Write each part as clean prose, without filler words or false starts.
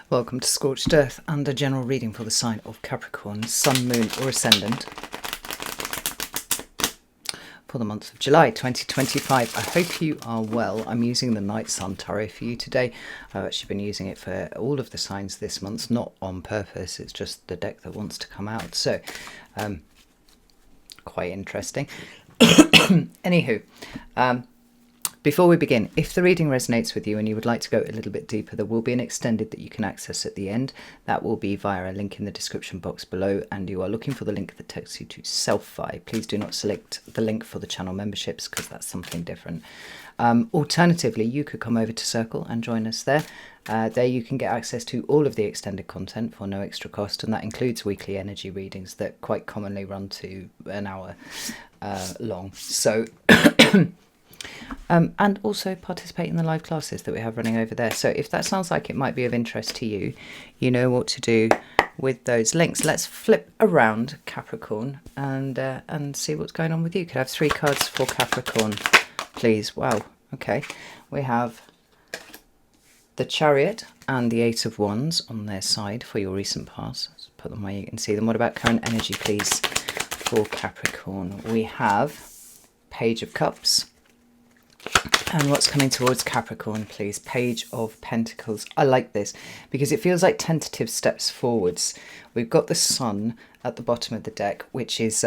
Welcome to Scorched Earth and a general reading for the sign of Capricorn, Sun, Moon or Ascendant for the month of July 2025. I hope you are well. I'm using the Night Sun Tarot for you today. I've actually been using it for all of the signs this month, not on purpose. It's just the deck that wants to come out. So, quite interesting. Anywho, before we begin, if the reading resonates with you and you would like to go a little bit deeper, there will be an extended that you can access at the end. That will be via a link in the description box below, and you are looking for the link that takes you to Self-Fi. Please do not select the link for the channel memberships because that's something different. Alternatively, you could come over to Circle and join us there. There you can get access to all of the extended content for no extra cost, and that includes weekly energy readings that quite commonly run to an hour long. So... and also participate in the live classes that we have running over there. So if that sounds like it might be of interest to you, you know what to do with those links. Let's flip around Capricorn and see what's going on with you. Could I have 3 cards for Capricorn, please? Wow. Okay. We have the Chariot and the 8 of Wands on their side for your recent past. Let's put them where you can see them. What about current energy, please, for Capricorn? We have Page of Cups. And what's coming towards Capricorn, please? Page of Pentacles. I like this because it feels like tentative steps forwards. We've got the Sun at the bottom of the deck, which is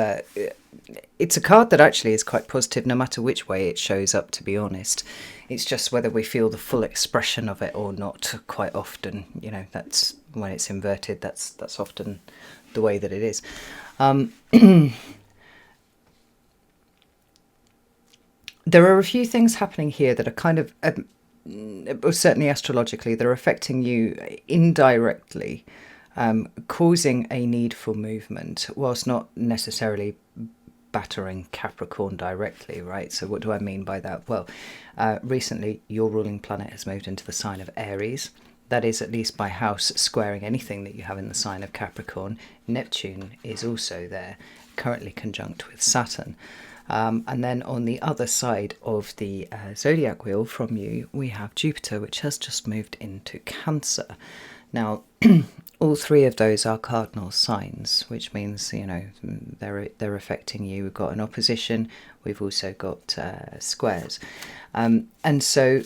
it's a card that actually is quite positive no matter which way it shows up, to be honest. It's just whether we feel the full expression of it or not. Quite often, you know, that's when it's inverted, that's often the way that it is. There are a few things happening here that are kind of, certainly astrologically, they're affecting you indirectly, causing a need for movement, whilst not necessarily battering Capricorn directly, right? So what do I mean by that? Well, recently your ruling planet has moved into the sign of Aries. That is, at least by house, squaring anything that you have in the sign of Capricorn. Neptune is also there, currently conjunct with Saturn. And then on the other side of the zodiac wheel from you, we have Jupiter, which has just moved into Cancer. Now, all 3 of those are cardinal signs, which means, you know, they're affecting you. We've got an opposition. We've also got squares. And so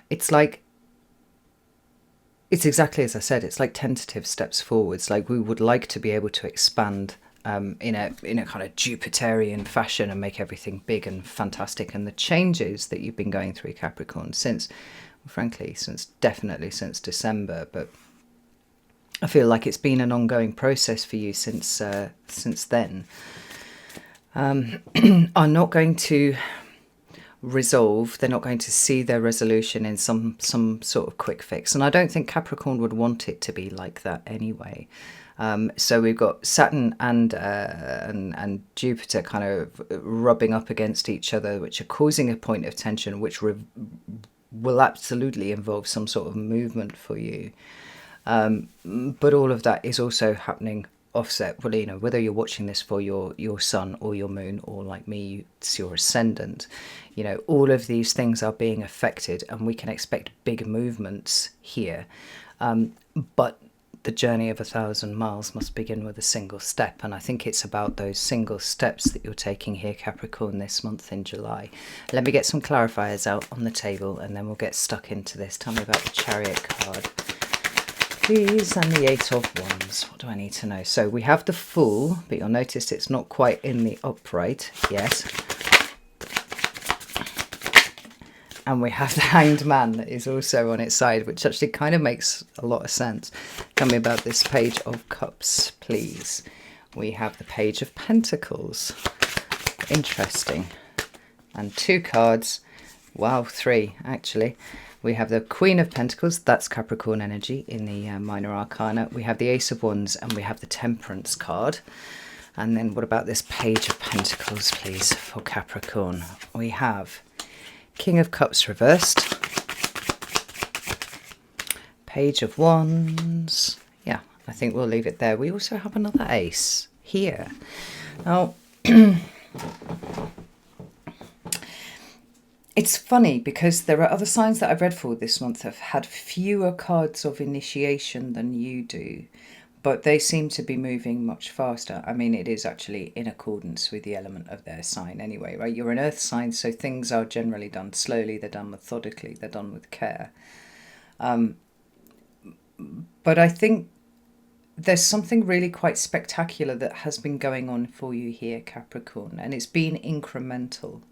it's like, it's exactly as I said, it's like tentative steps forwards. Like we would like to be able to expand in a kind of Jupiterian fashion and make everything big and fantastic. And the changes that you've been going through, Capricorn, since, well, frankly, definitely since December, but I feel like it's been an ongoing process for you since then, are not going to resolve. They're not going to see their resolution in some sort of quick fix. And I don't think Capricorn would want it to be like that anyway. So we've got Saturn and Jupiter kind of rubbing up against each other, which are causing a point of tension, which will absolutely involve some sort of movement for you. But all of that is also happening offset. Well, you know, whether you're watching this for your sun or your moon, or like me, it's your ascendant, you know, all of these things are being affected, and we can expect big movements here. But the journey of 1,000 miles must begin with a single step, and I think it's about those single steps that you're taking here, Capricorn, this month in July. Let me get some clarifiers out on the table and then we'll get stuck into this. Tell me about the Chariot card, please, and the 8 of Wands. What do I need to know? So we have the Fool, but you'll notice it's not quite in the upright yet. And we have the Hanged Man that is also on its side, which actually kind of makes a lot of sense. Tell me about this Page of Cups, please. We have the Page of Pentacles. Interesting. And 2 cards. Wow, 3 actually. We have the Queen of Pentacles, that's Capricorn energy in the Minor Arcana. We have the Ace of Wands and we have the Temperance card. And then what about this Page of Pentacles, please, for Capricorn? We have King of Cups reversed, Page of Wands. Yeah, I think we'll leave it there. We also have another ace here. Now, It's funny because there are other signs that I've read for this month have had fewer cards of initiation than you do, but they seem to be moving much faster. I mean, it is actually in accordance with the element of their sign anyway, right? You're an earth sign, so things are generally done slowly, they're done methodically, they're done with care. But I think there's something really quite spectacular that has been going on for you here, Capricorn, and it's been incremental.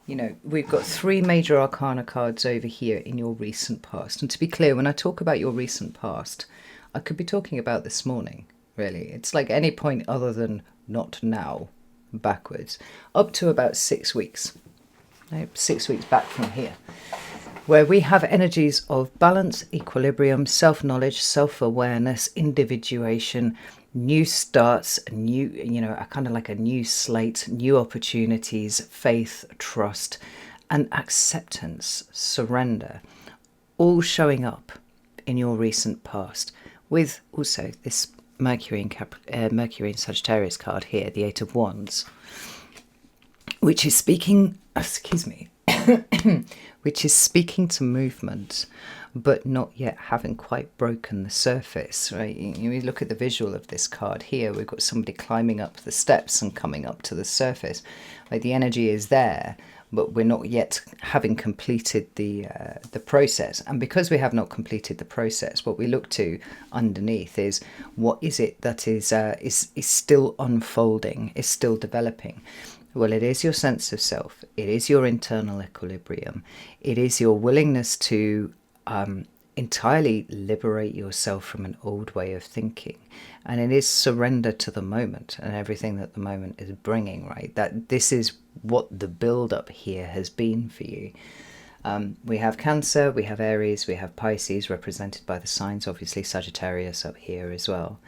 You know, we've got 3 major arcana cards over here in your recent past. And to be clear, when I talk about your recent past, I could be talking about this morning, really. It's like any point other than not now, backwards, up to about 6 weeks. Right? 6 weeks back from here, where we have energies of balance, equilibrium, self-knowledge, self-awareness, individuation, new starts, new, a kind of like a new slate, new opportunities, faith, trust, and acceptance, surrender, all showing up in your recent past, with also this Mercury in Sagittarius card here, the Eight of Wands, which is speaking, which is speaking to movement, but not yet having quite broken the surface, right? You look at the visual of this card here, we've got somebody climbing up the steps and coming up to the surface. Like the energy is there, but we're not yet having completed the process. And because we have not completed the process, what we look to underneath is what is it that is still unfolding, is still developing. Well, it is your sense of self. It is your internal equilibrium. It is your willingness to entirely liberate yourself from an old way of thinking. And it is surrender to the moment and everything that the moment is bringing, right? That this is what the build-up here has been for you. We have Cancer, we have Aries, we have Pisces, represented by the signs, obviously Sagittarius up here as well.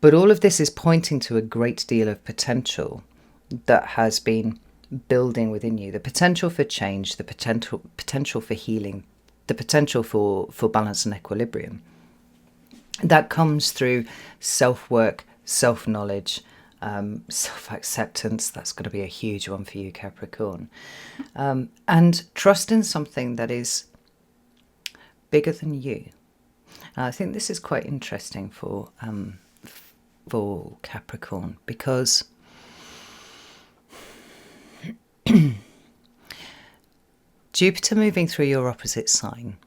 But all of this is pointing to a great deal of potential that has been building within you. The potential for change, the potential for healing, the potential for balance and equilibrium. That comes through self-work, self-knowledge, self-acceptance. That's going to be a huge one for you, Capricorn. And trust in something that is bigger than you. I think this is quite interesting for Capricorn, because Jupiter moving through your opposite sign,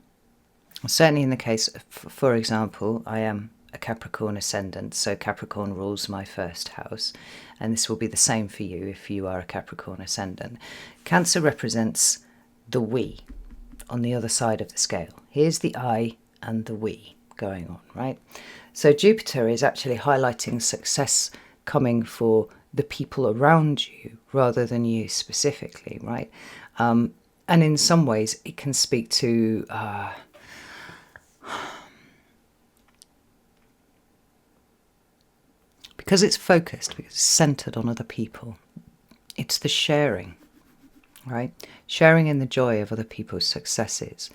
certainly in the case, for example, I am a Capricorn ascendant, so Capricorn rules my first house, and this will be the same for you if you are a Capricorn ascendant. Cancer represents the we on the other side of the scale. Here's the I and the we going on, right? So Jupiter is actually highlighting success coming for the people around you rather than you specifically, right? And in some ways it can speak to because it's focused, because it's centered on other people. It's the sharing, right? Sharing in the joy of other people's successes,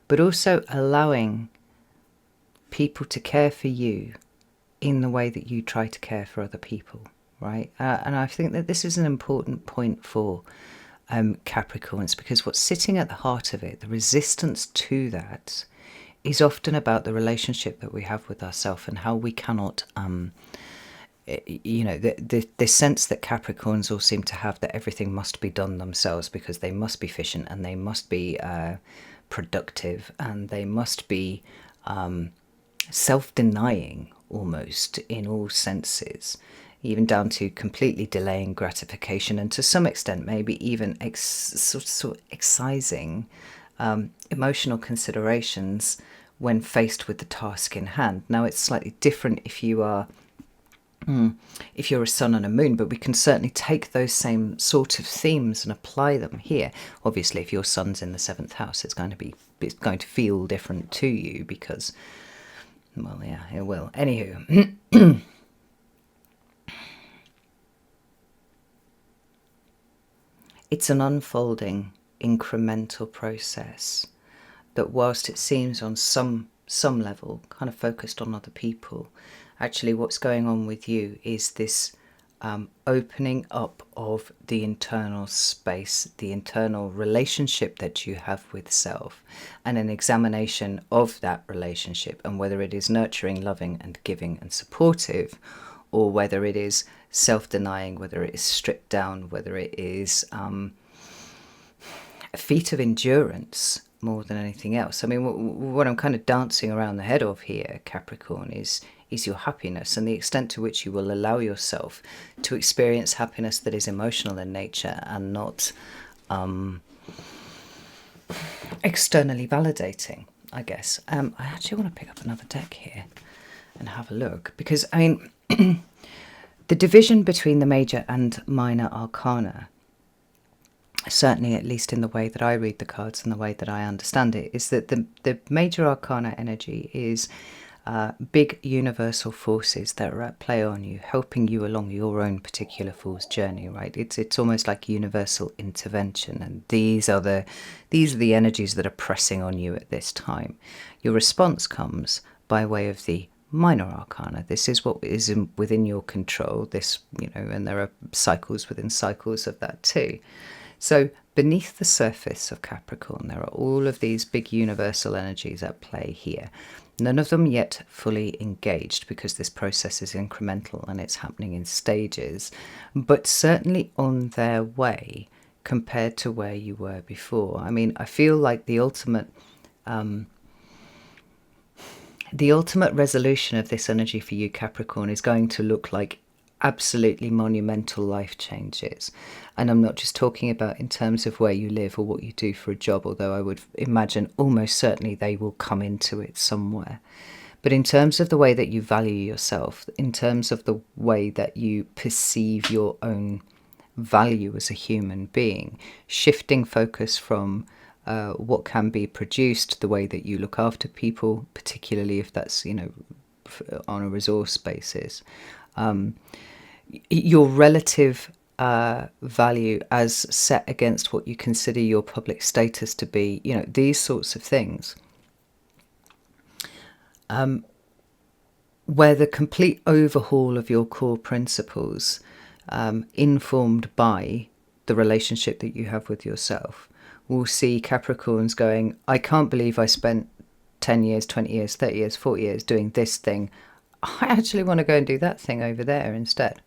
but also allowing people to care for you in the way that you try to care for other people, right? And I think that this is an important point for Capricorns, because what's sitting at the heart of it, the resistance to that, is often about the relationship that we have with ourselves and how we cannot, the sense that Capricorns all seem to have, that everything must be done themselves because they must be efficient and they must be productive and they must be self-denying almost in all senses, even down to completely delaying gratification and to some extent maybe even excising emotional considerations when faced with the task in hand. Now it's slightly different if you're a sun and a moon, but we can certainly take those same sort of themes and apply them here. Obviously, if your sun's in the 7th house, it's going to feel different to you because, well, yeah, it will. Anywho, it's an unfolding, incremental process that, whilst it seems on some level kind of focused on other people, actually what's going on with you is this opening up of the internal space, the internal relationship that you have with self, and an examination of that relationship, and whether it is nurturing, loving and giving and supportive, or whether it is self-denying, whether it is stripped down, whether it is a feat of endurance more than anything else. I mean, what I'm kind of dancing around the head of here, Capricorn, is your happiness, and the extent to which you will allow yourself to experience happiness that is emotional in nature and not externally validating, I guess. I actually want to pick up another deck here and have a look, because, I mean, the division between the major and minor arcana, certainly at least in the way that I read the cards and the way that I understand it, is that the major arcana energy is big universal forces that are at play on you, helping you along your own particular fool's journey, right? It's almost like universal intervention, and these are the energies that are pressing on you at this time. Your response comes by way of the minor arcana. This is what is within your control. This, and there are cycles within cycles of that too. So beneath the surface of Capricorn, there are all of these big universal energies at play here. None of them yet fully engaged, because this process is incremental and it's happening in stages, but certainly on their way compared to where you were before. I mean, I feel like the ultimate resolution of this energy for you, Capricorn, is going to look like absolutely monumental life changes. And I'm not just talking about in terms of where you live or what you do for a job, although I would imagine almost certainly they will come into it somewhere. But in terms of the way that you value yourself, in terms of the way that you perceive your own value as a human being, shifting focus from what can be produced, the way that you look after people, particularly if that's, on a resource basis, your relative value as set against what you consider your public status to be, these sorts of things, where the complete overhaul of your core principles, informed by the relationship that you have with yourself, will see Capricorns going, I can't believe I spent 10 years, 20 years, 30 years, 40 years doing this thing. I actually want to go and do that thing over there instead.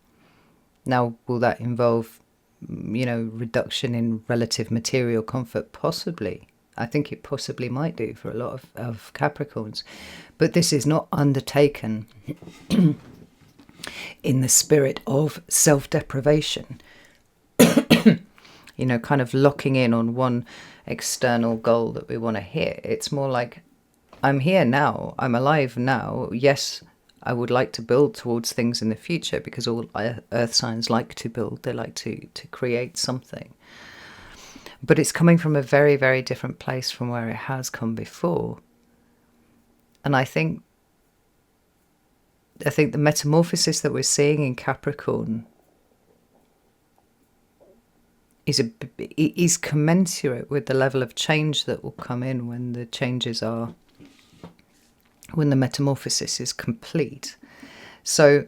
Now, will that involve, reduction in relative material comfort? Possibly. I think it possibly might do for a lot of Capricorns. But this is not undertaken in the spirit of self-deprivation. Kind of locking in on one external goal that we want to hit. It's more like, I'm here now, I'm alive now. Yes, I would like to build towards things in the future, because all earth signs like to build. They like to create something. But it's coming from a very, very different place from where it has come before. And I think the metamorphosis that we're seeing in Capricorn is commensurate with the level of change that will come in when the metamorphosis is complete. So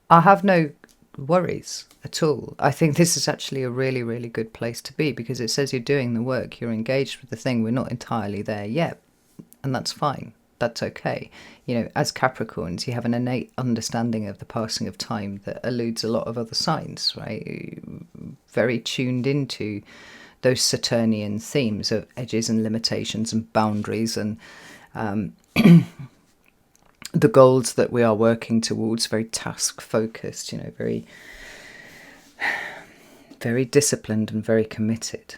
I have no worries at all. I think this is actually a really, really good place to be, because it says you're doing the work, you're engaged with the thing. We're not entirely there yet, and that's fine. That's okay. As Capricorns, you have an innate understanding of the passing of time that eludes a lot of other signs, right? Very tuned into those Saturnian themes of edges and limitations and boundaries and the goals that we are working towards, very task focused, very, very disciplined and very committed.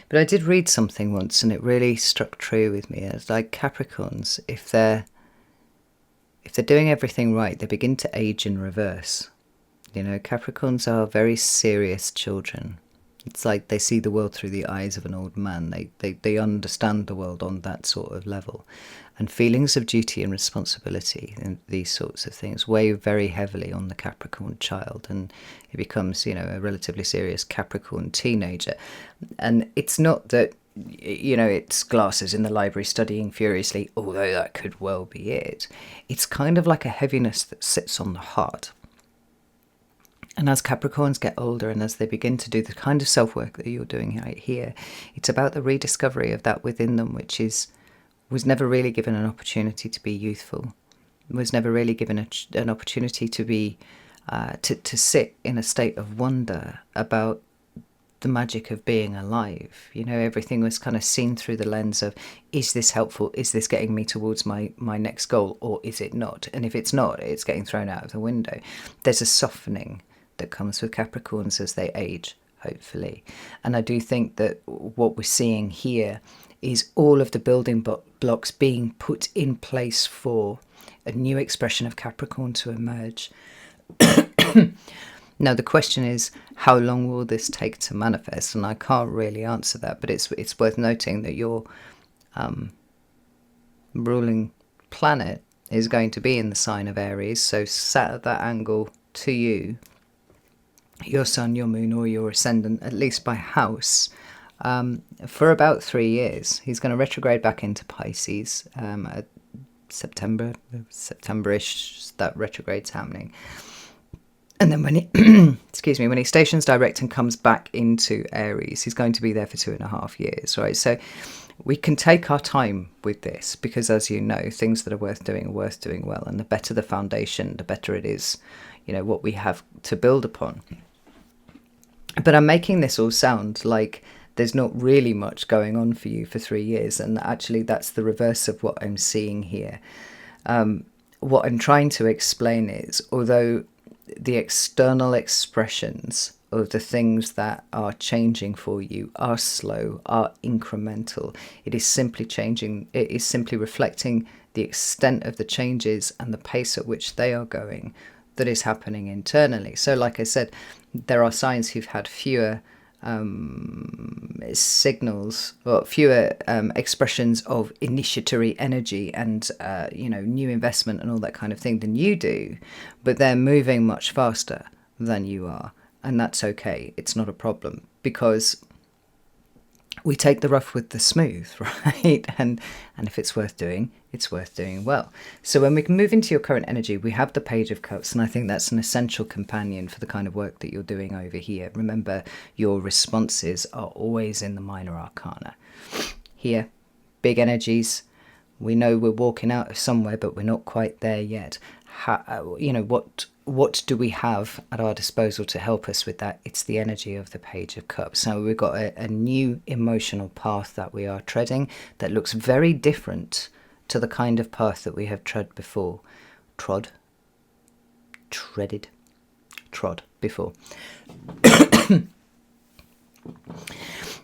But I did read something once, and it really struck true with me. It's like Capricorns, if they're doing everything right, they begin to age in reverse. Capricorns are very serious children. It's like they see the world through the eyes of an old man. They understand the world on that sort of level. And feelings of duty and responsibility and these sorts of things weigh very heavily on the Capricorn child, and it becomes, a relatively serious Capricorn teenager. And it's not that it's glasses in the library studying furiously, although that could well be it. It's kind of like a heaviness that sits on the heart. And as Capricorns get older and as they begin to do the kind of self-work that you're doing right here, it's about the rediscovery of that within them, which was never really given an opportunity to be youthful, was never really given an opportunity to be to sit in a state of wonder about the magic of being alive. Everything was kind of seen through the lens of, is this helpful? Is this getting me towards my next goal, or is it not? And if it's not, it's getting thrown out of the window. There's a softening that comes with Capricorns as they age, hopefully. And I do think that what we're seeing here is all of the building blocks being put in place for a new expression of Capricorn to emerge. Now, the question is, how long will this take to manifest? And I can't really answer that, but it's worth noting that your ruling planet is going to be in the sign of Aries, so sat at that angle to you, your sun, your moon, or your ascendant, at least by house, for about 3 years. He's going to retrograde back into Pisces at September-ish, that retrograde's happening. And then when he, when he stations direct and comes back into Aries, he's going to be there for 2.5 years, right? So we can take our time with this because, as you know, things that are worth doing well. And the better the foundation, the better it is, what we have to build upon. But I'm making this all sound like there's not really much going on for you for 3 years. And actually, that's the reverse of what I'm seeing here. What I'm trying to explain is, although the external expressions of the things that are changing for you are slow, are incremental, it is simply reflecting the extent of the changes and the pace at which they are going that is happening internally. So like I said, there are signs who've had fewer signals or fewer expressions of initiatory energy and new investment and all that kind of thing than you do, but they're moving much faster than you are, and that's okay. It's not a problem, because we take the rough with the smooth, right? And if it's worth doing, it's worth doing well. So when we can move into your current energy, we have the Page of Cups, and I think that's an essential companion for the kind of work that you're doing over here. Remember, your responses are always in the minor arcana. Here, big energies. We know we're walking out of somewhere, but we're not quite there yet. What do we have at our disposal to help us with that? It's the energy of the Page of Cups. So we've got a new emotional path that we are treading that looks very different to the kind of path that we have trod before. Trod before.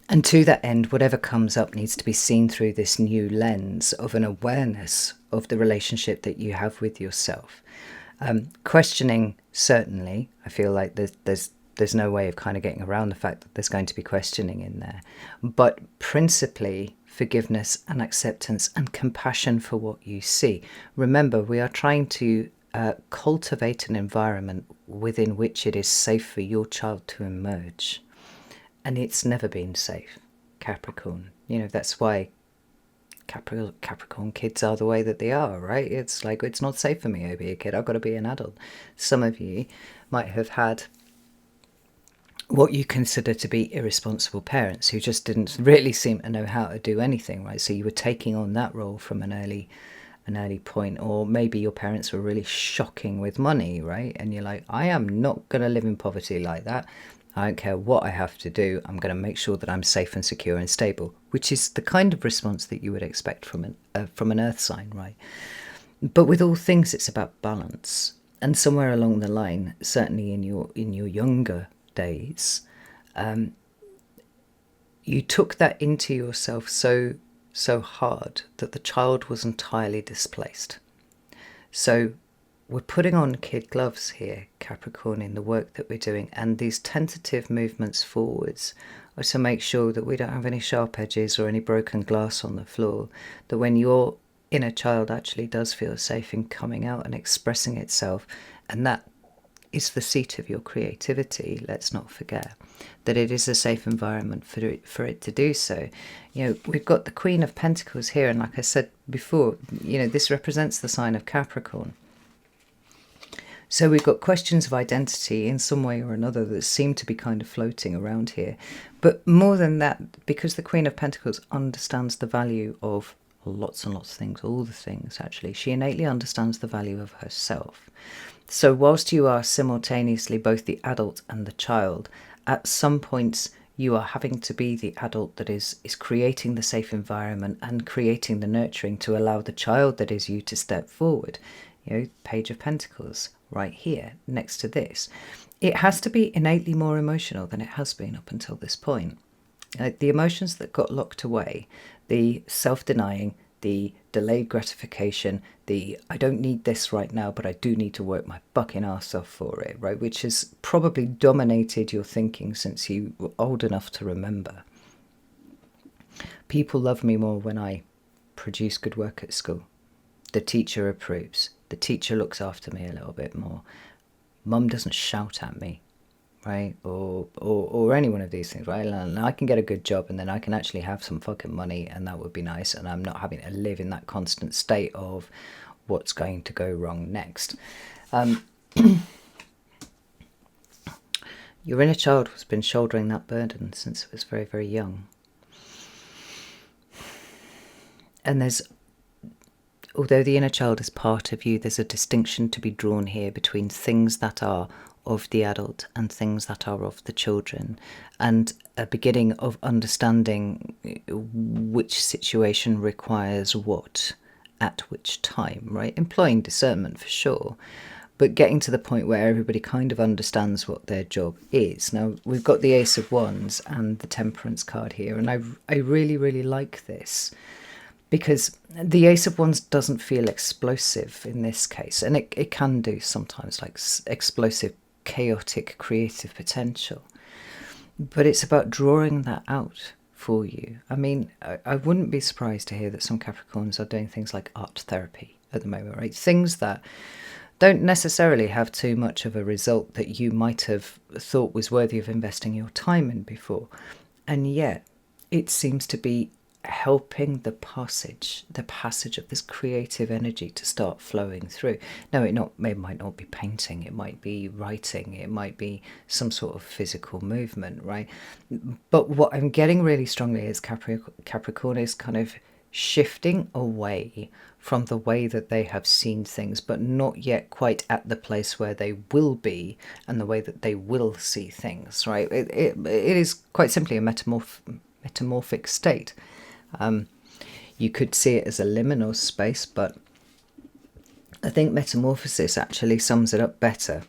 And to that end, whatever comes up needs to be seen through this new lens of an awareness of the relationship that you have with yourself. Questioning, certainly, I feel like there's no way of kind of getting around the fact that there's going to be questioning in there. But principally, forgiveness and acceptance and compassion for what you see. Remember, we are trying to cultivate an environment within which it is safe for your child to emerge. And it's never been safe, Capricorn. That's why Capricorn kids are the way that they are, right? It's like, it's not safe for me to be a kid. I've got to be an adult. Some of you might have had what you consider to be irresponsible parents who just didn't really seem to know how to do anything, right? So you were taking on that role from an early point, or maybe your parents were really shocking with money, right? And you're like, I am not going to live in poverty like that. I don't care what I have to do. I'm going to make sure that I'm safe and secure and stable, which is the kind of response that you would expect from an earth sign, right? But with all things, it's about balance. And somewhere along the line, certainly in your younger days, you took that into yourself so hard that the child was entirely displaced. So we're putting on kid gloves here, Capricorn, in the work that we're doing, and these tentative movements forwards are to make sure that we don't have any sharp edges or any broken glass on the floor, that when your inner child actually does feel safe in coming out and expressing itself, and that is the seat of your creativity. Let's not forget that it is a safe environment for it to do so. We've got the Queen of Pentacles here, and like I said before, this represents the sign of Capricorn. So we've got questions of identity in some way or another that seem to be kind of floating around here. But more than that, because the Queen of Pentacles understands the value of lots and lots of things, all the things actually, she innately understands the value of herself. So whilst you are simultaneously both the adult and the child, at some points you are having to be the adult that is creating the safe environment and creating the nurturing to allow the child that is you to step forward. Page of Pentacles right here next to this. It has to be innately more emotional than it has been up until this point. The emotions that got locked away, the self-denying, the delayed gratification, the I don't need this right now, but I do need to work my fucking ass off for it, right? Which has probably dominated your thinking since you were old enough to remember. People love me more when I produce good work at school. The teacher approves. The teacher looks after me a little bit more. Mum doesn't shout at me, right? Or any one of these things, right? And I can get a good job and then I can actually have some fucking money, and that would be nice. And I'm not having to live in that constant state of what's going to go wrong next. Your inner child has been shouldering that burden since it was very, very young. And although the inner child is part of you, there's a distinction to be drawn here between things that are of the adult and things that are of the children, and a beginning of understanding which situation requires what at which time, right? Employing discernment for sure, but getting to the point where everybody kind of understands what their job is. Now, we've got the Ace of Wands and the Temperance card here, and I really, really like this, because the Ace of Wands doesn't feel explosive in this case, and it can do sometimes, like explosive, chaotic, creative potential. But it's about drawing that out for you. I mean, I wouldn't be surprised to hear that some Capricorns are doing things like art therapy at the moment, right? Things that don't necessarily have too much of a result that you might have thought was worthy of investing your time in before. And yet, it seems to be helping the passage of this creative energy to start flowing through. Now, it might not be painting, it might be writing, it might be some sort of physical movement, right? But what I'm getting really strongly is Capricorn is kind of shifting away from the way that they have seen things, but not yet quite at the place where they will be and the way that they will see things, right? It is quite simply a metamorphic state. You could see it as a liminal space, but I think Metamorphosis actually sums it up better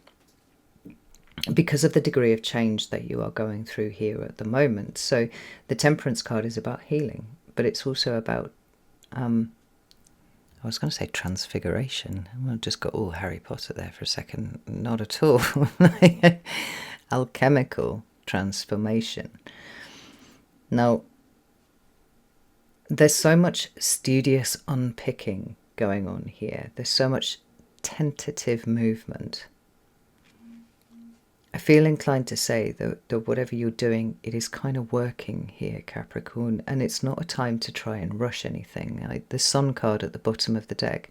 because of the degree of change that you are going through here at the moment. So the Temperance card is about healing, but it's also about, I was going to say transfiguration. I just got all Harry Potter there for a second. Not at all. Alchemical transformation. Now, there's so much studious unpicking going on here. There's so much tentative movement. I feel inclined to say that whatever you're doing, it is kind of working here, Capricorn, and it's not a time to try and rush anything. The Sun card at the bottom of the deck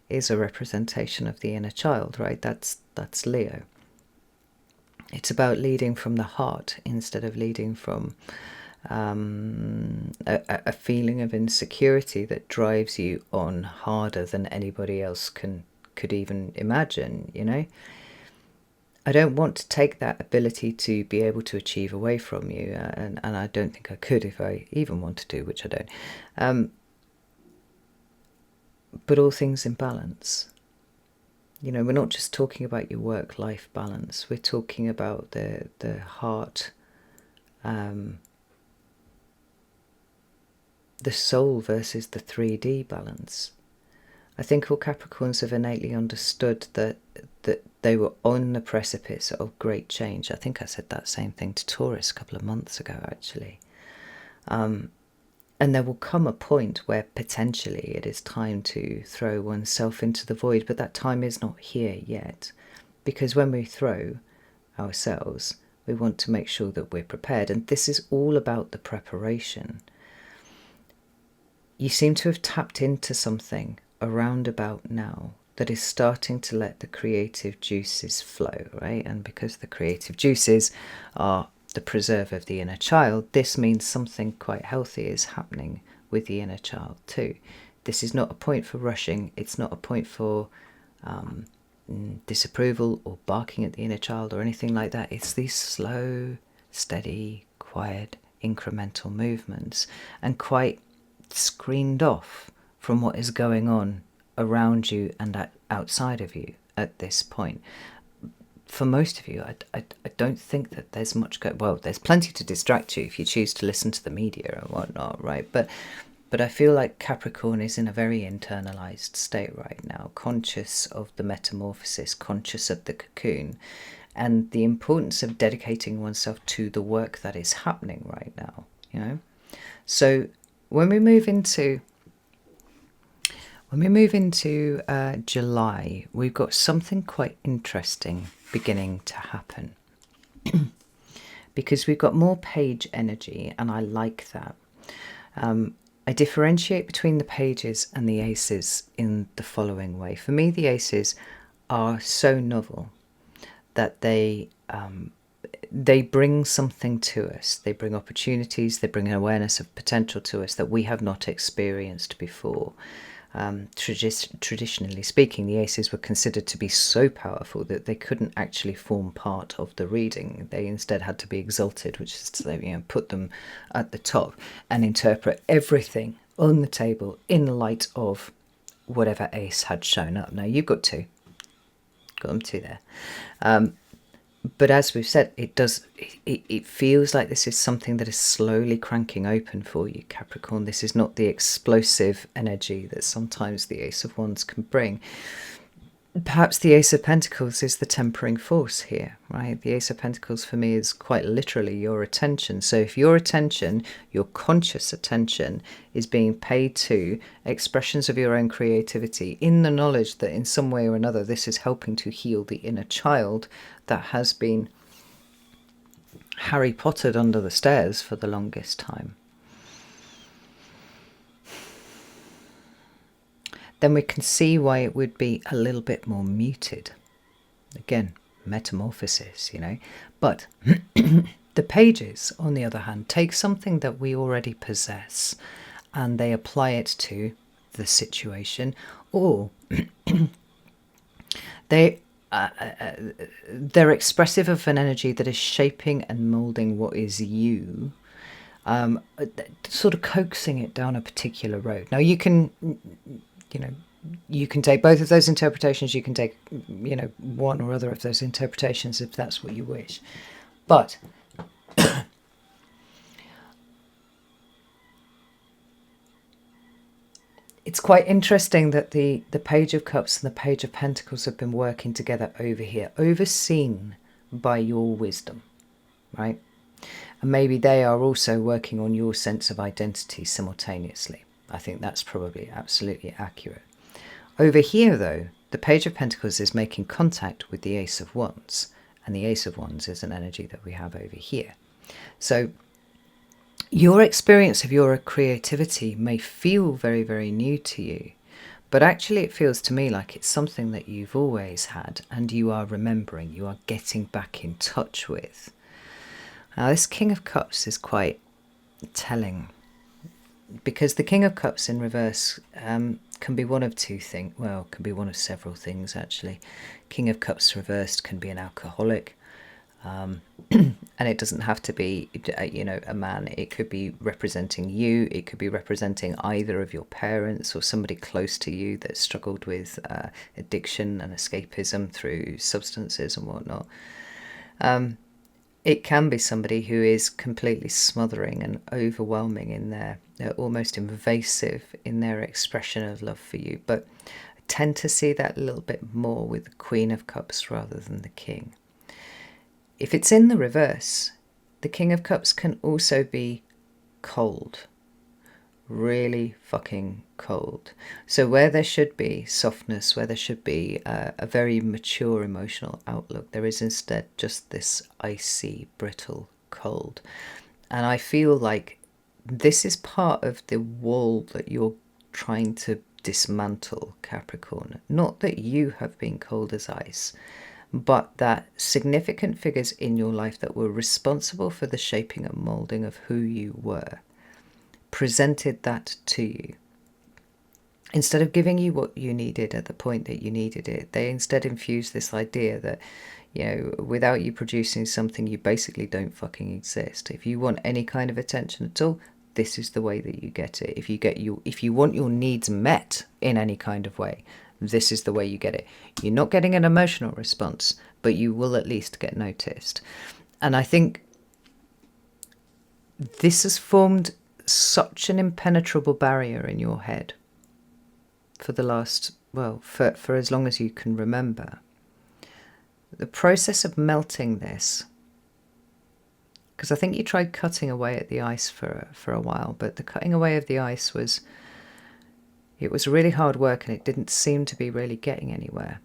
is a representation of the inner child, right? That's Leo. It's about leading from the heart instead of leading from a feeling of insecurity that drives you on harder than anybody else could even imagine, you know? I don't want to take that ability to be able to achieve away from you, and I don't think I could if I even wanted to, which I don't. But all things in balance. You know, we're not just talking about your work-life balance. We're talking about the heart, the soul versus the 3D balance. I think all Capricorns have innately understood that they were on the precipice of great change. I think I said that same thing to Taurus a couple of months ago, actually. And there will come a point where potentially it is time to throw oneself into the void, but that time is not here yet. because when we throw ourselves, we want to make sure that we're prepared. And this is all about the preparation. You seem to have tapped into something around about now that is starting to let the creative juices flow, right? And because the creative juices are the preserve of the inner child, this means something quite healthy is happening with the inner child too. This is not a point for rushing. It's not a point for disapproval or barking at the inner child or anything like that. It's these slow, steady, quiet, incremental movements, and quite screened off from what is going on around you and outside of you at this point. For most of you, I don't think that there's much well, there's plenty to distract you if you choose to listen to the media and whatnot, right? But I feel like Capricorn is in a very internalized state right now, conscious of the metamorphosis, conscious of the cocoon, and the importance of dedicating oneself to the work that is happening right now, you know? So when we move into July, we've got something quite interesting beginning to happen because we've got more page energy, and I like that. I differentiate between the pages and the aces in the following way. For me, the aces are so novel that they bring something to us. They bring opportunities, they bring an awareness of potential to us that we have not experienced before. Traditionally speaking, the aces were considered to be so powerful that they couldn't actually form part of the reading. They instead had to be exalted, which is to say, you know, put them at the top and interpret everything on the table in light of whatever ace had shown up. Now you've got two. Got them two there. But as we've said, it feels like this is something that is slowly cranking open for you, Capricorn. This is not the explosive energy that sometimes the Ace of Wands can bring. Perhaps the Ace of Pentacles is the tempering force here, right? The Ace of Pentacles for me is quite literally your attention. So if your attention, your conscious attention, is being paid to expressions of your own creativity in the knowledge that in some way or another this is helping to heal the inner child that has been Harry Pottered under the stairs for the longest time, then we can see why it would be a little bit more muted. Again, metamorphosis, you know. But the pages, on the other hand, take something that we already possess and they apply it to the situation, or they're expressive of an energy that is shaping and moulding what is you, sort of coaxing it down a particular road. Now you can, you know, you can take both of those interpretations. You can take, you know, one or other of those interpretations if that's what you wish. But it's quite interesting that the Page of Cups and the Page of Pentacles have been working together over here, overseen by your wisdom, right? And maybe they are also working on your sense of identity simultaneously. I think that's probably absolutely accurate. Over here, though, the Page of Pentacles is making contact with the Ace of Wands, and the Ace of Wands is an energy that we have over here. So your experience of your creativity may feel very, very new to you, but actually it feels to me like it's something that you've always had and you are remembering, you are getting back in touch with. Now, this King of Cups is quite telling, because the King of Cups in reverse can be one of two things. Well, can be one of several things, actually. King of Cups reversed can be an alcoholic. And it doesn't have to be, you know, a man. It could be representing you. It could be representing either of your parents or somebody close to you that struggled with addiction and escapism through substances and whatnot. It can be somebody who is completely smothering and overwhelming in their, they're almost invasive in their expression of love for you. But I tend to see that a little bit more with the Queen of Cups rather than the King. If it's in the reverse, the King of Cups can also be cold, really fucking cold. So where there should be softness, where there should be a very mature emotional outlook, there is instead just this icy, brittle cold. And I feel like this is part of the wall that you're trying to dismantle, Capricorn. Not that you have been cold as ice, but that significant figures in your life that were responsible for the shaping and moulding of who you were presented that to you. Instead of giving you what you needed at the point that you needed it, they instead infused this idea that, you know, without you producing something, you basically don't fucking exist. If you want any kind of attention at all, this is the way that you get it. If you want your needs met in any kind of way, this is the way you get it. You're not getting an emotional response, but you will at least get noticed. And I think this has formed such an impenetrable barrier in your head for the last, well, for as long as you can remember. The process of melting this, because I think you tried cutting away at the ice for a while, but the cutting away of the ice was really hard work, and it didn't seem to be really getting anywhere.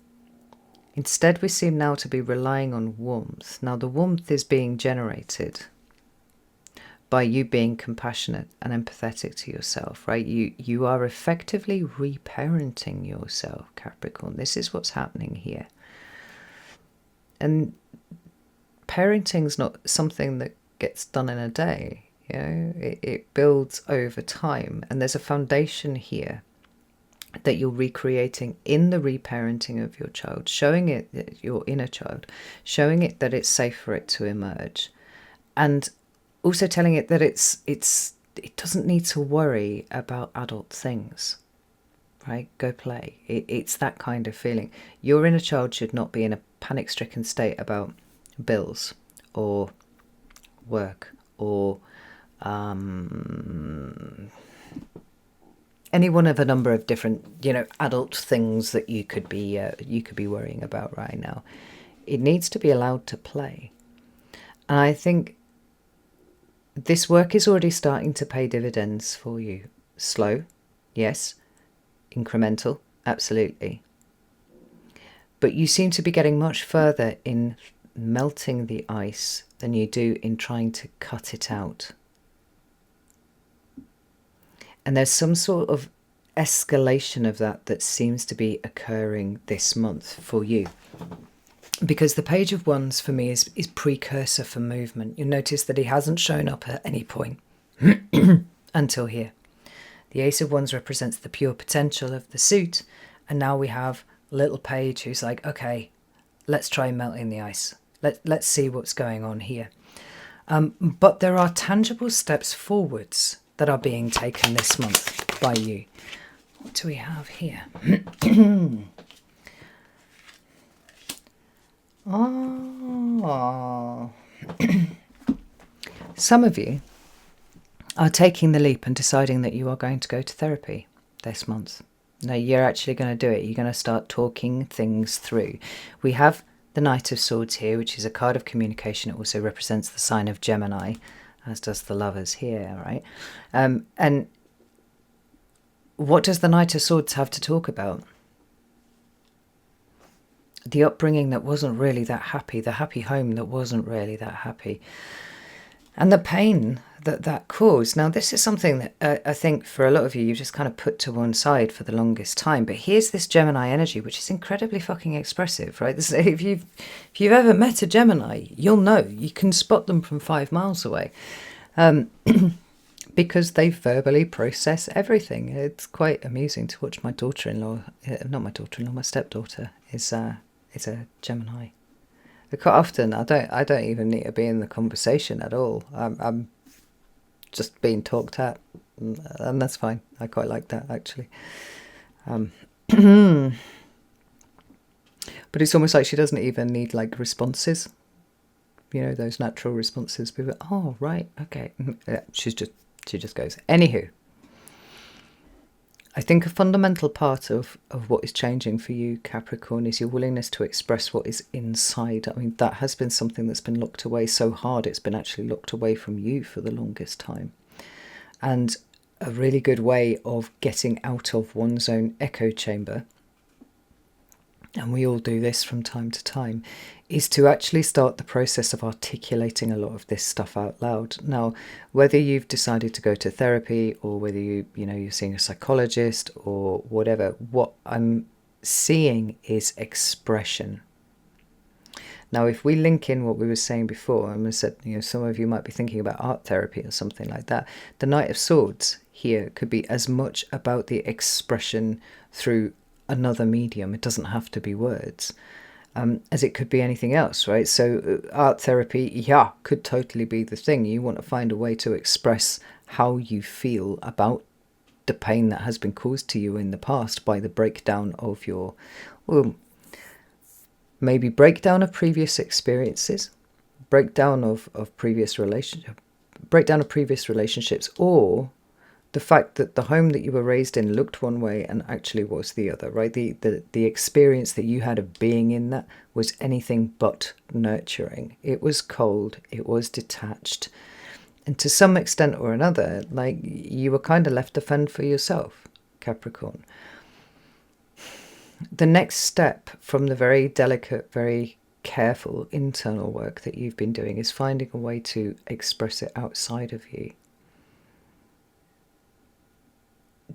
Instead, we seem now to be relying on warmth. Now, the warmth is being generated by you being compassionate and empathetic to yourself, right? You are effectively reparenting yourself, Capricorn. This is what's happening here. And parenting's not something that gets done in a day, you know, it builds over time, and there's a foundation here that you're recreating in the reparenting of your child, showing it that your inner child, showing it that it's safe for it to emerge, and also telling it that it doesn't need to worry about adult things, right? Go play. It's that kind of feeling. Your inner child should not be in a panic-stricken state about bills or work or any one of a number of different, you know, adult things that you could be worrying about right now. It needs to be allowed to play. And I think this work is already starting to pay dividends for you. Slow, yes. Incremental, absolutely. But you seem to be getting much further in melting the ice than you do in trying to cut it out. And there's some sort of escalation of that seems to be occurring this month for you. Because the Page of Wands for me is precursor for movement. You'll notice that he hasn't shown up at any point until here. The Ace of Wands represents the pure potential of the suit. And now we have little Page who's like, okay, let's try melting the ice. Let's see what's going on here. But there are tangible steps forwards that are being taken this month by you. What do we have here? Oh. Some of you are taking the leap and deciding that you are going to go to therapy this month. No, you're actually going to do it. You're going to start talking things through. We have the Knight of Swords here, which is a card of communication. It also represents the sign of Gemini, as does the Lovers here, right? And what does the Knight of Swords have to talk about? The upbringing that wasn't really that happy, the happy home that wasn't really that happy, and the pain that caused. Now, this is something that I think for a lot of you, you've just kind of put to one side for the longest time. But here's this Gemini energy, which is incredibly fucking expressive, right? This, if you've ever met a Gemini, you'll know you can spot them from 5 miles away, because they verbally process everything. It's quite amusing to watch my daughter-in-law, not my daughter-in-law, my stepdaughter is a Gemini. Quite often, I don't even need to be in the conversation at all. I'm just being talked at, and that's fine. I quite like that, actually. But it's almost like she doesn't even need like responses. You know, those natural responses. People, oh right, okay. Yeah, she just goes. Anywho, I think a fundamental part of what is changing for you, Capricorn, is your willingness to express what is inside. I mean, that has been something that's been locked away so hard, it's been actually locked away from you for the longest time. And a really good way of getting out of one's own echo chamber, and we all do this from time to time, is to actually start the process of articulating a lot of this stuff out loud. Now, whether you've decided to go to therapy or whether you're seeing a psychologist or whatever, what I'm seeing is expression. Now, if we link in what we were saying before, and we said, some of you might be thinking about art therapy or something like that, the Knight of Swords here could be as much about the expression through another medium. It doesn't have to be words, as it could be anything else, right? So art therapy, could totally be the thing. You want to find a way to express how you feel about the pain that has been caused to you in the past by the breakdown of your, maybe breakdown of previous experiences, breakdown of previous relationships, or the fact that the home that you were raised in looked one way and actually was the other, right? The experience that you had of being in that was anything but nurturing. It was cold, it was detached, and to some extent or another, like, you were kind of left to fend for yourself, Capricorn. The next step from the very delicate, very careful internal work that you've been doing is finding a way to express it outside of you.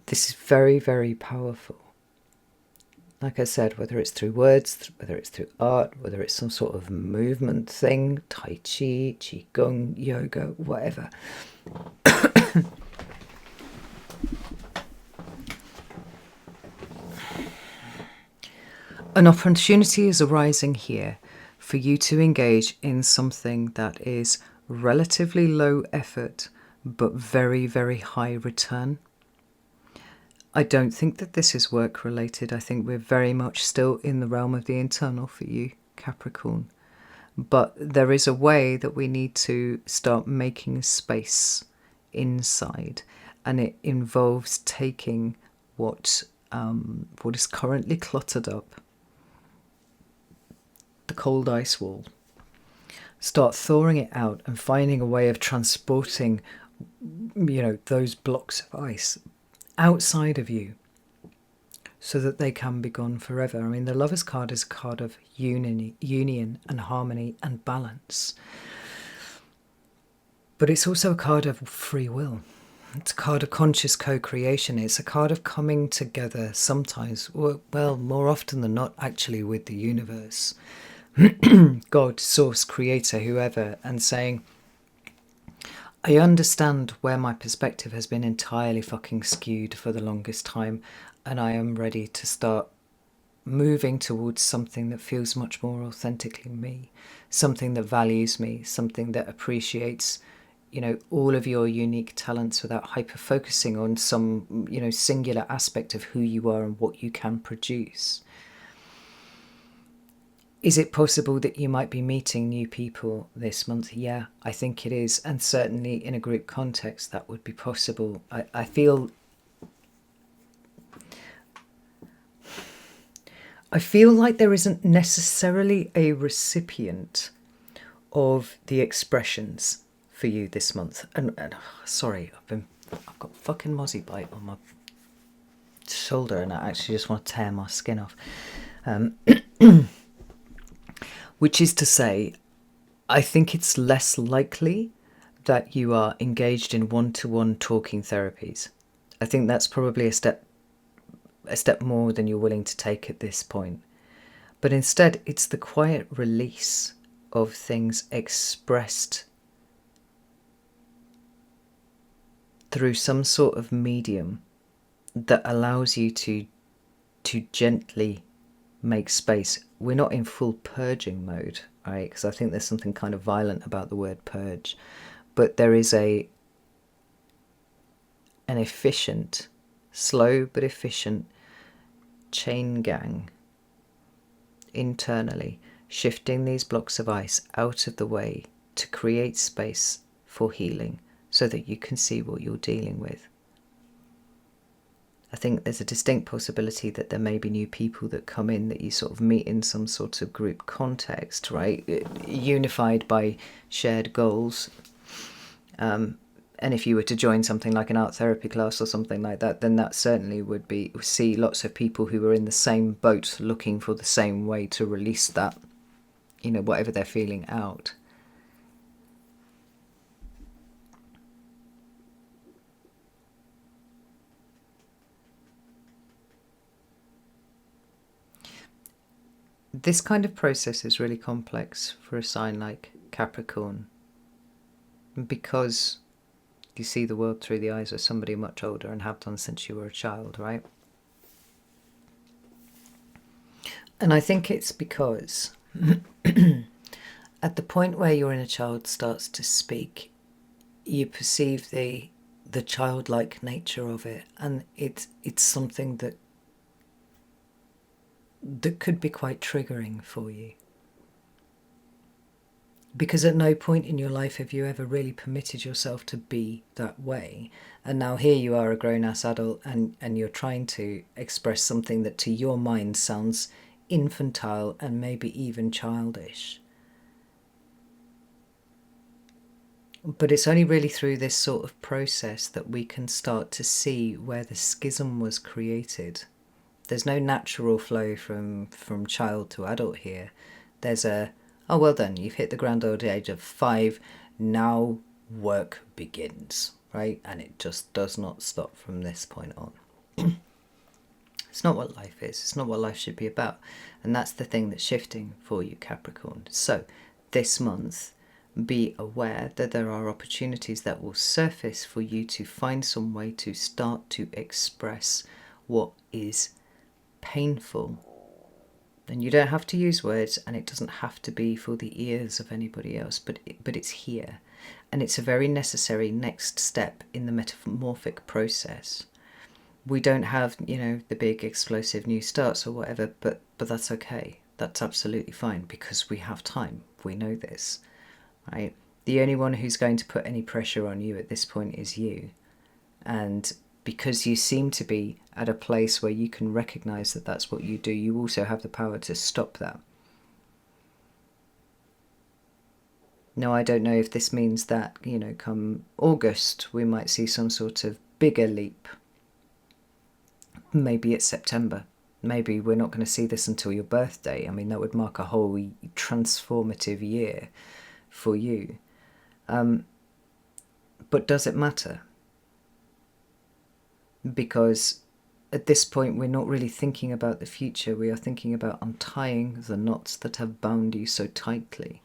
This is very, very powerful. Like I said, whether it's through words, whether it's through art, whether it's some sort of movement thing, Tai Chi, Qigong, yoga, whatever. An opportunity is arising here for you to engage in something that is relatively low effort, but very, very high return. I don't think that this is work related. I think we're very much still in the realm of the internal for you, Capricorn. But there is a way that we need to start making space inside, and it involves taking what is currently cluttered up, the cold ice wall, start thawing it out and finding a way of transporting, those blocks of ice outside of you so that they can be gone forever. I mean, the Lover's card is a card of union and harmony and balance. But it's also a card of free will. It's a card of conscious co-creation. It's a card of coming together sometimes, well, more often than not, actually, with the universe. God, source, creator, whoever, and saying, I understand where my perspective has been entirely fucking skewed for the longest time, and I am ready to start moving towards something that feels much more authentically me, something that values me, something that appreciates, all of your unique talents without hyper-focusing on some, singular aspect of who you are and what you can produce. Is it possible that you might be meeting new people this month? Yeah, I think it is. And certainly in a group context, that would be possible. I feel like there isn't necessarily a recipient of the expressions for you this month. And sorry, I've got fucking mozzie bite on my shoulder, and I actually just want to tear my skin off. Which is to say, I think it's less likely that you are engaged in one-to-one talking therapies. I think that's probably a step more than you're willing to take at this point. But instead, it's the quiet release of things expressed through some sort of medium that allows you to gently make space. We're not in full purging mode, right? Because I think there's something kind of violent about the word purge. But there is an efficient, slow but efficient chain gang internally, shifting these blocks of ice out of the way to create space for healing so that you can see what you're dealing with. I think there's a distinct possibility that there may be new people that come in that you sort of meet in some sort of group context, right? Unified by shared goals. And if you were to join something like an art therapy class or something like that, then that certainly would see lots of people who are in the same boat looking for the same way to release that, whatever they're feeling out. This kind of process is really complex for a sign like Capricorn, because you see the world through the eyes of somebody much older and have done since you were a child, right? And I think it's because at the point where your inner child starts to speak, you perceive the childlike nature of it, and it's something that could be quite triggering for you. Because at no point in your life have you ever really permitted yourself to be that way. And now here you are, a grown-ass adult, and you're trying to express something that to your mind sounds infantile and maybe even childish. But it's only really through this sort of process that we can start to see where the schism was created. There's no natural flow from child to adult here. There's oh, well done, you've hit the grand old age of 5, now work begins, right? And it just does not stop from this point on. It's not what life is. It's not what life should be about. And that's the thing that's shifting for you, Capricorn. So this month, be aware that there are opportunities that will surface for you to find some way to start to express what is painful. And you don't have to use words, and it doesn't have to be for the ears of anybody else, but it's here. And it's a very necessary next step in the metamorphic process. We don't have, the big explosive new starts or whatever, but that's okay. That's absolutely fine, because we have time. We know this, right? The only one who's going to put any pressure on you at this point is you. And because you seem to be at a place where you can recognize that that's what you do, you also have the power to stop that. Now, I don't know if this means that, come August, we might see some sort of bigger leap. Maybe it's September. Maybe we're not going to see this until your birthday. I mean, that would mark a whole transformative year for you. But does it matter? Because at this point, we're not really thinking about the future. We are thinking about untying the knots that have bound you so tightly.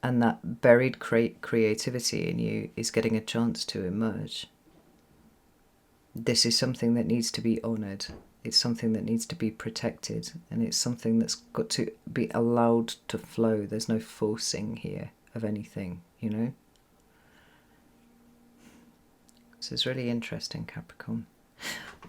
And that buried creativity in you is getting a chance to emerge. This is something that needs to be honoured. It's something that needs to be protected. And it's something that's got to be allowed to flow. There's no forcing here of anything, So it's really interesting, Capricorn.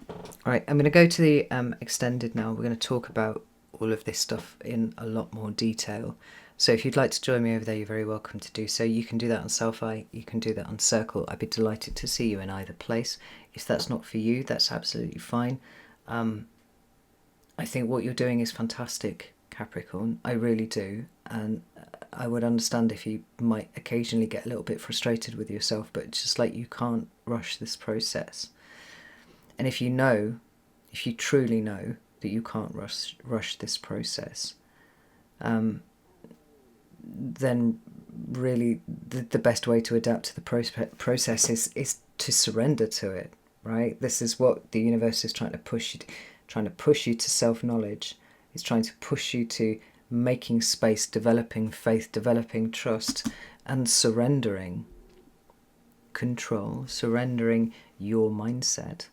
All right, I'm going to go to the extended now. We're going to talk about all of this stuff in a lot more detail. So if you'd like to join me over there, you're very welcome to do so. You can do that on Selfie, you can do that on Circle. I'd be delighted to see you in either place. If that's not for you, that's absolutely fine. I think what you're doing is fantastic, Capricorn. I really do. And I would understand if you might occasionally get a little bit frustrated with yourself, but it's just like you can't rush this process. And if you truly know that you can't rush this process, then really the best way to adapt to the process is to surrender to it, right? This is what the universe is trying to push you to self-knowledge. It's trying to push you to making space, developing faith, developing trust, and surrendering control, surrendering your mindset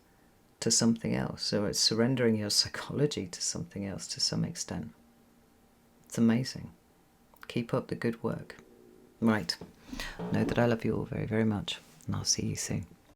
to something else. So it's surrendering your psychology to something else to some extent. It's amazing. Keep up the good work. Right. Know that I love you all very, very much, and I'll see you soon.